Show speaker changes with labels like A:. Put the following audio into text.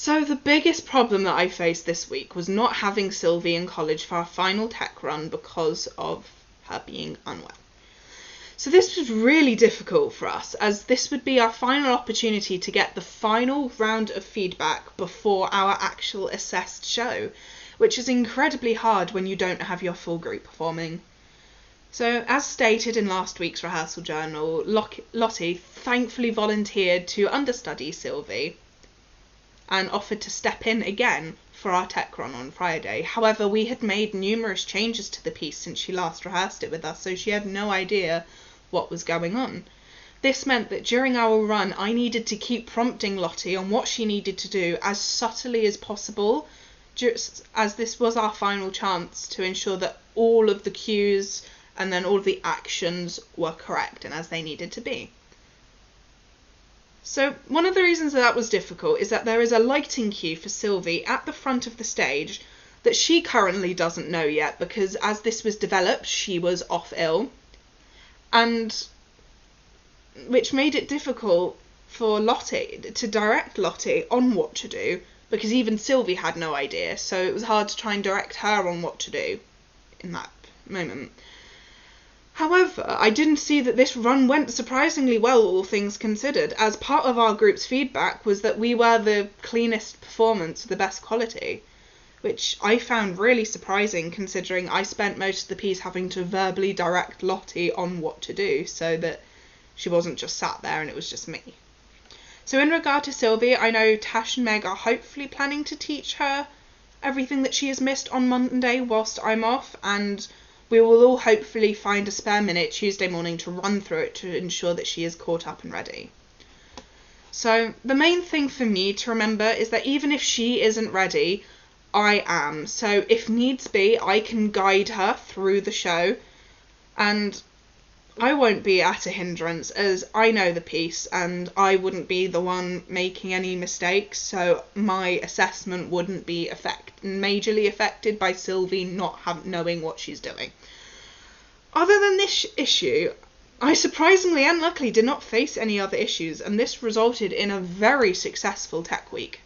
A: So the biggest problem that I faced this week was not having Sylvie in college for our final tech run because of her being unwell. So this was really difficult for us, as this would be our final opportunity to get the final round of feedback before our actual assessed show, which is incredibly hard when you don't have your full group performing. So, as stated in last week's rehearsal journal, Lottie thankfully volunteered to understudy Sylvie and offered to step in again for our tech run on Friday. However, we had made numerous changes to the piece since she last rehearsed it with us, so she had no idea what was going on. This meant that during our run, I needed to keep prompting Lottie on what she needed to do as subtly as possible, just as this was our final chance to ensure that all of the cues and then all of the actions were correct and as they needed to be. So one of the reasons that was difficult is that there is a lighting cue for Sylvie at the front of the stage that she currently doesn't know yet, because as this was developed, she was off ill, and which made it difficult for Lottie to direct Lottie on what to do, because even Sylvie had no idea, so it was hard to try and direct her on what to do in that moment. However, I didn't see that this run went surprisingly well, all things considered, as part of our group's feedback was that we were the cleanest performance, the best quality, which I found really surprising considering I spent most of the piece having to verbally direct Lottie on what to do so that she wasn't just sat there and it was just me. So in regard to Sylvie, I know Tash and Meg are hopefully planning to teach her everything that she has missed on Monday whilst I'm off, and we will all hopefully find a spare minute Tuesday morning to run through it to ensure that she is caught up and ready. So the main thing for me to remember is that even if she isn't ready, I am. So if needs be, I can guide her through the show, and I won't be at a hindrance as I know the piece and I wouldn't be the one making any mistakes, so my assessment wouldn't be majorly affected by Sylvie not knowing what she's doing. Other than this issue, I surprisingly and luckily did not face any other issues, and this resulted in a very successful tech week.